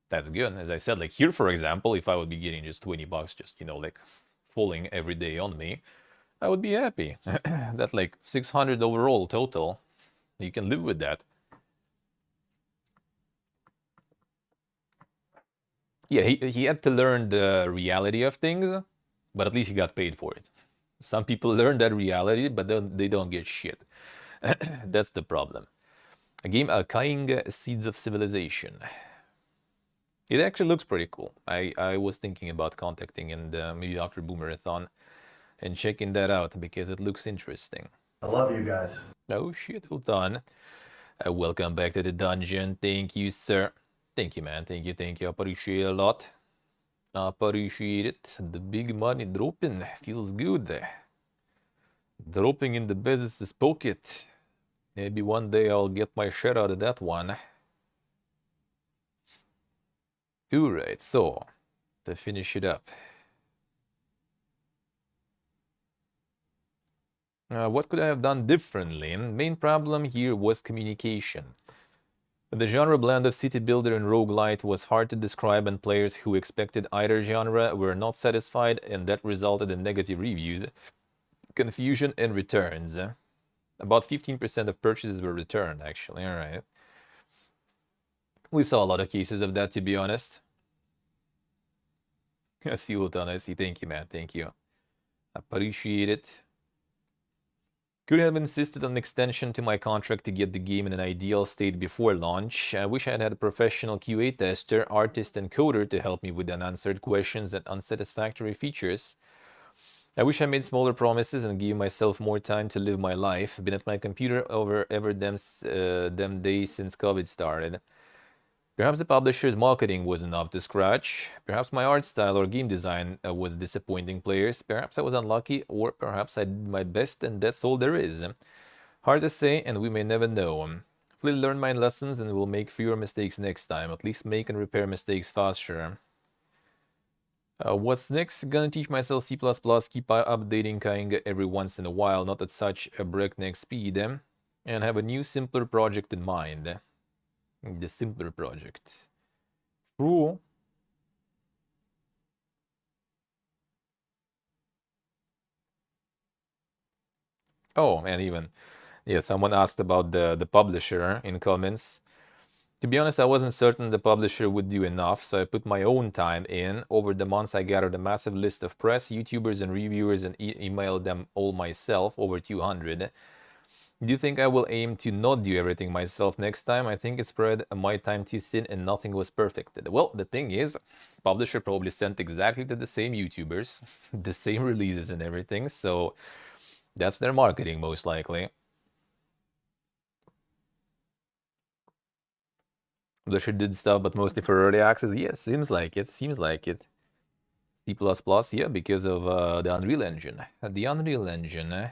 That's good. As I said, like here, for example, if I would be getting just 20 bucks, just, like falling every day on me, I would be happy. That's like 600 overall total. You can live with that. Yeah, he had to learn the reality of things, but at least he got paid for it. Some people learn that reality, but they don't get shit. That's the problem. A game, Kaying Seeds of Civilization. It actually looks pretty cool. I was thinking about contacting and maybe after Boomerathon and checking that out because it looks interesting. I love you guys. Oh shit, hold on. Welcome back to the dungeon. Thank you, sir. Thank you, man. Thank you. Appreciate it a lot. Appreciate it. The big money dropping feels good. Dropping in the business's pocket. Maybe one day I'll get my share out of that one. Alright, so to finish it up. What could I have done differently? Main problem here was communication. The genre blend of city builder and roguelite was hard to describe, and players who expected either genre were not satisfied, and that resulted in negative reviews, confusion, and returns. About 15% of purchases were returned, actually. Alright. We saw a lot of cases of that, to be honest. I see, Ultan, I see. Thank you, man. Thank you. Appreciate it. Could have insisted on an extension to my contract to get the game in an ideal state before launch. I wish I had a professional QA tester, artist, and coder to help me with unanswered questions and unsatisfactory features. I wish I made smaller promises and gave myself more time to live my life. Been at my computer over ever them days since COVID started. Perhaps the publisher's marketing wasn't up to scratch. Perhaps my art style or game design was disappointing players. Perhaps I was unlucky, or perhaps I did my best and that's all there is. Hard to say, and we may never know. Hopefully learn my lessons and will make fewer mistakes next time. At least make and repair mistakes faster. What's next? Gonna teach myself C++, keep updating Kainga every once in a while, not at such a breakneck speed, and have a new, simpler project in mind. The simpler project. True. Oh, and even, yeah, someone asked about the publisher in comments. To be honest, I wasn't certain the publisher would do enough, so I put my own time in. Over the months, I gathered a massive list of press, YouTubers, and reviewers and emailed them all myself, over 200. Do you think I will aim to not do everything myself next time? I think it spread my time too thin and nothing was perfect. Well, the thing is, publisher probably sent exactly to the same YouTubers, the same releases and everything, so that's their marketing most likely. Publisher did stuff, but mostly for early access. Yes, seems like it. C++, yeah, because of the Unreal Engine. The Unreal Engine.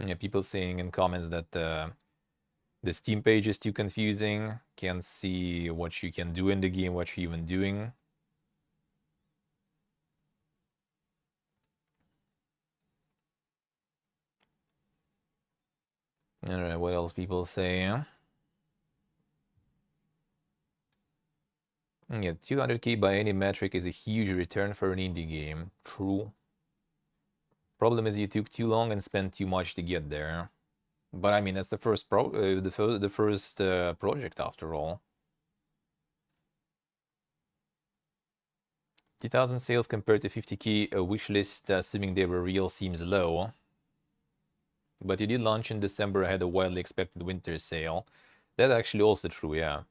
Yeah, people saying in comments that the Steam page is too confusing. Can't see what you can do in the game, what you're even doing. Alright, what else people say? Yeah, 200k by any metric is a huge return for an indie game. True. Problem is you took too long and spent too much to get there. But I mean, that's the first project after all. 2,000 sales compared to 50k wish list, assuming they were real, seems low. But you did launch in December ahead of wildly expected winter sale. That's actually also true, yeah.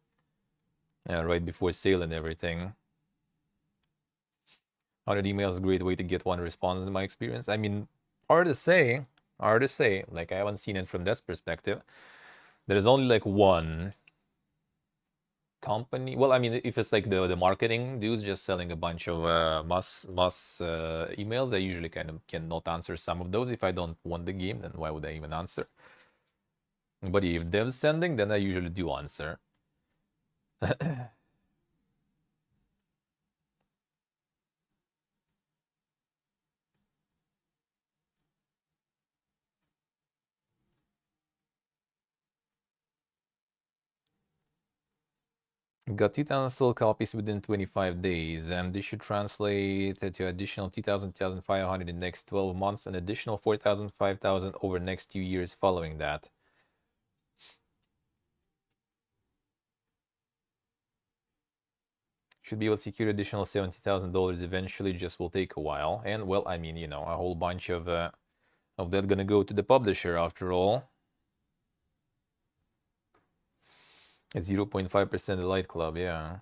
Right before sale and everything. 100 emails is a great way to get one response in my experience. I mean, hard to say. Like, I haven't seen it from this perspective. There's only like one company. Well, I mean, if it's like the marketing dudes just selling a bunch of mass emails, I usually kind of cannot answer some of those. If I don't want the game, then why would I even answer? But if dev's sending, then I usually do answer. Got 2,000 sold copies within 25 days, and this should translate to additional 2,000, 2,500 in the next 12 months, and additional 4,000, 5,000 over the next 2 years following that. Should be able to secure additional $70,000 eventually, just will take a while. And, well, I mean, you know, a whole bunch of that gonna go to the publisher after all. It's 0.5% Elite Club, yeah.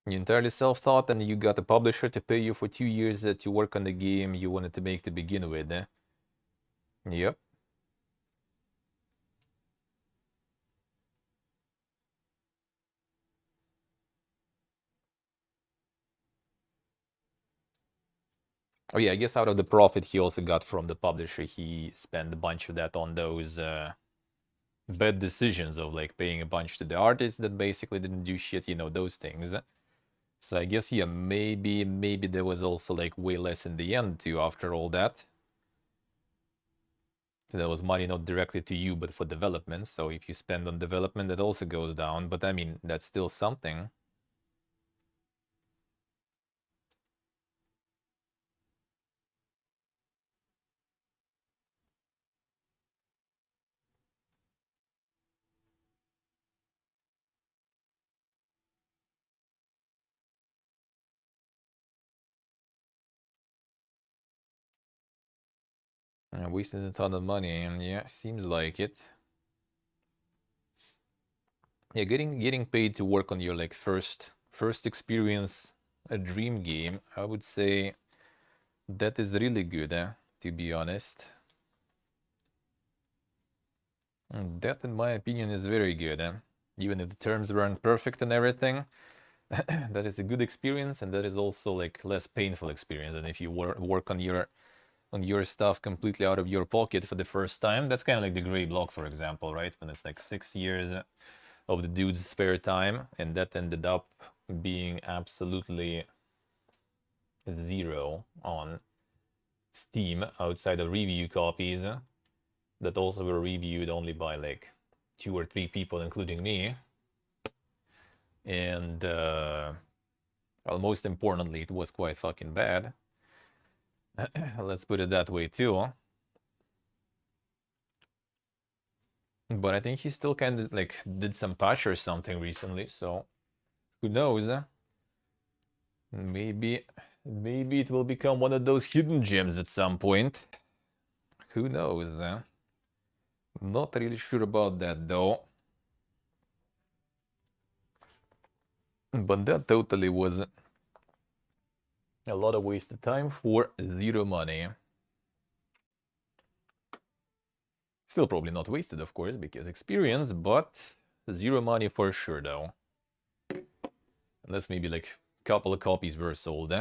You entirely self-taught and you got a publisher to pay you for 2 years to work on the game you wanted to make to begin with, eh? Yep. Oh yeah, I guess out of the profit he also got from the publisher, he spent a bunch of that on those bad decisions of like paying a bunch to the artists that basically didn't do shit, you know, those things. So I guess, yeah, maybe there was also like way less in the end too after all that. So that was money not directly to you, but for development. So if you spend on development, that also goes down. But I mean, that's still something. Wasted a ton of money, and yeah, seems like it. Yeah, getting paid to work on your like first experience, a dream game, I would say that is really good, to be honest. And that, in my opinion, is very good, even if the terms weren't perfect and everything. That is a good experience, and that is also like less painful experience than if you work on your stuff completely out of your pocket for the first time. That's kind of like the gray block, for example, right? When it's like 6 years of the dude's spare time, and that ended up being absolutely zero on Steam outside of review copies that also were reviewed only by like 2 or 3 people, including me. And well, most importantly, it was quite fucking bad. Let's put it that way too. But I think he still kind of like did some patch or something recently, so who knows? Maybe it will become one of those hidden gems at some point. Who knows? Not really sure about that though. But that totally was a lot of wasted time for zero money. Still probably not wasted, of course, because experience, but zero money for sure though. Unless maybe like a couple of copies were sold,